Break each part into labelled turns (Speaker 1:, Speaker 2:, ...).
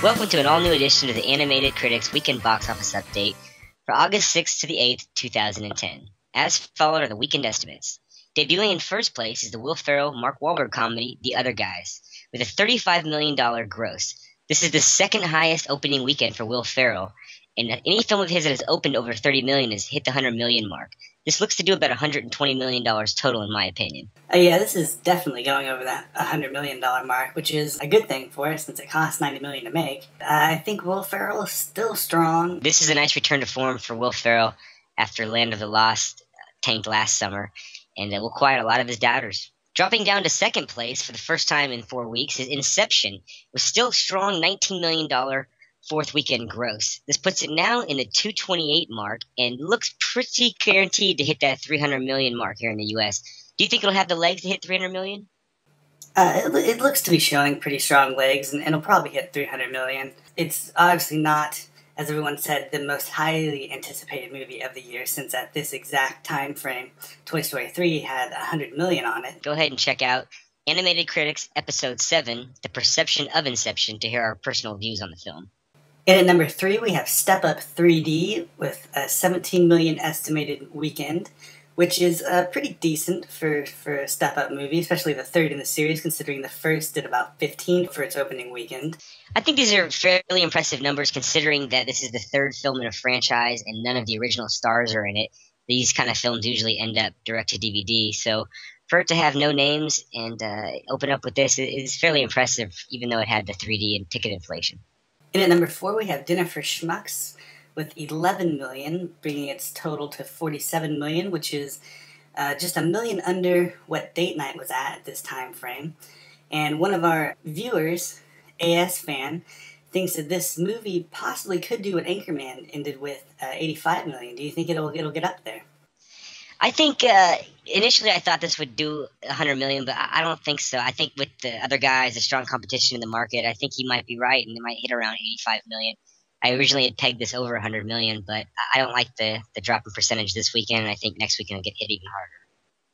Speaker 1: Welcome to an all-new edition of the Animated Critics Weekend Box Office Update for August 6th to the 8th, 2010. As followed are the weekend estimates. Debuting in first place is the Will Ferrell, Mark Wahlberg comedy, The Other Guys, with a $35 million gross. This is the second highest opening weekend for Will Ferrell, and any film of his that has opened over $30 million has hit the $100 million mark. This looks to do about $120 million total, in my opinion.
Speaker 2: Yeah, this is definitely going over that $100 million mark, which is a good thing for it since it costs $90 million to make. I think Will Ferrell is still strong.
Speaker 1: This is a nice return to form for Will Ferrell after Land of the Lost tanked last summer, and will quiet a lot of his doubters. Dropping down to second place for the first time in 4 weeks is Inception, with still strong $19 million fourth weekend gross. This puts it now in the 228 mark and looks pretty guaranteed to hit that 300 million mark here in the U.S. Do you think it'll have the legs to hit 300 million?
Speaker 2: It looks to be showing pretty strong legs, and it'll probably hit 300 million. It's obviously not, as everyone said, the most highly anticipated movie of the year, since at this exact time frame, Toy Story 3 had 100 million on it.
Speaker 1: Go ahead and check out Animated Critics Episode 7, The Perception of Inception, to hear our personal views on the film.
Speaker 2: And at number 3, we have Step Up 3D with a 17 million estimated weekend, which is pretty decent for a Step Up movie, especially the third in the series, considering the first did about 15 for its opening weekend.
Speaker 1: I think these are fairly impressive numbers, considering that this is the third film in a franchise and none of the original stars are in it. These kind of films usually end up direct to DVD, so for it to have no names and open up with this is fairly impressive, even though it had the 3D and ticket inflation.
Speaker 2: And at number 4, we have Dinner for Schmucks with 11 million, bringing its total to 47 million, which is just a million under what Date Night was at this time frame. And one of our viewers, AS Fan, thinks that this movie possibly could do what Anchorman ended with, 85 million. Do you think it'll get up there?
Speaker 1: I think initially I thought this would do 100 million, but I don't think so. I think with the other guys, the strong competition in the market, I think he might be right, and it might hit around 85 million. I originally had pegged this over 100 million, but I don't like the drop in percentage this weekend, and I think next weekend will get hit even harder.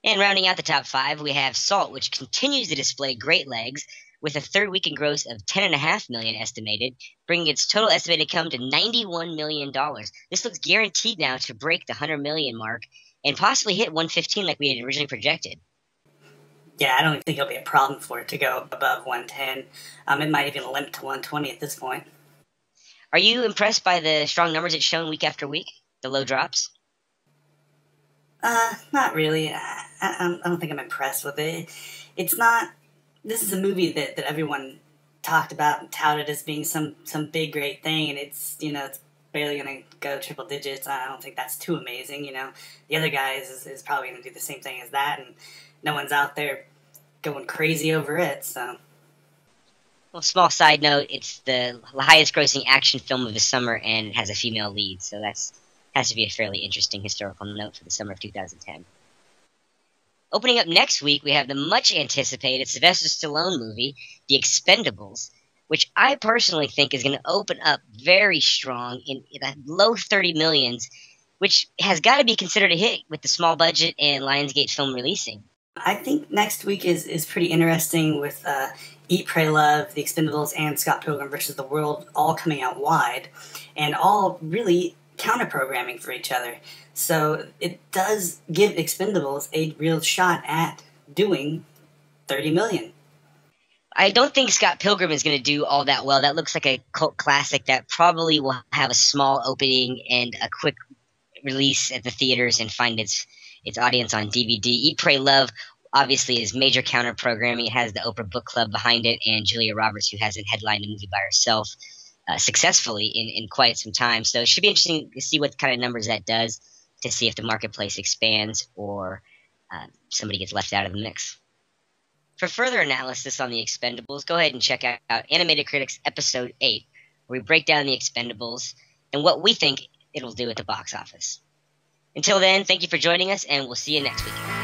Speaker 1: And rounding out the top 5, we have Salt, which continues to display great legs, with a third weekend gross of $10.5 million estimated, bringing its total estimated income to $91 million. This looks guaranteed now to break the 100 million mark, and possibly hit 115 like we had originally projected.
Speaker 2: Yeah, I don't think it'll be a problem for it to go above 110. It might even limp to 120 at this point.
Speaker 1: Are you impressed by the strong numbers it's shown week after week? The low drops?
Speaker 2: Not really. I don't think I'm impressed with it. It's not... This is a movie that everyone talked about and touted as being some big, great thing, and it's barely going to go triple digits. I don't think that's too amazing, The Other Guys is probably going to do the same thing as that, and no one's out there going crazy over it, so...
Speaker 1: Well, small side note, it's the highest grossing action film of the summer, and it has a female lead, so that has to be a fairly interesting historical note for the summer of 2010. Opening up next week, we have the much-anticipated Sylvester Stallone movie, The Expendables, which I personally think is going to open up very strong in the low 30 millions, which has got to be considered a hit with the small budget and Lionsgate film releasing.
Speaker 2: I think next week is pretty interesting with Eat, Pray, Love, The Expendables, and Scott Pilgrim vs. the World all coming out wide, and all really counter-programming for each other. So it does give Expendables a real shot at doing 30 million.
Speaker 1: I don't think Scott Pilgrim is going to do all that well. That looks like a cult classic that probably will have a small opening and a quick release at the theaters and find its audience on DVD. Eat, Pray, Love obviously is major counter-programming. It has the Oprah Book Club behind it and Julia Roberts, who hasn't headlined a movie by herself successfully in quite some time. So it should be interesting to see what kind of numbers that does, to see if the marketplace expands or somebody gets left out of the mix. For further analysis on The Expendables, go ahead and check out Animated Critics Episode 8, where we break down The Expendables and what we think it'll do at the box office. Until then, thank you for joining us, and we'll see you next week.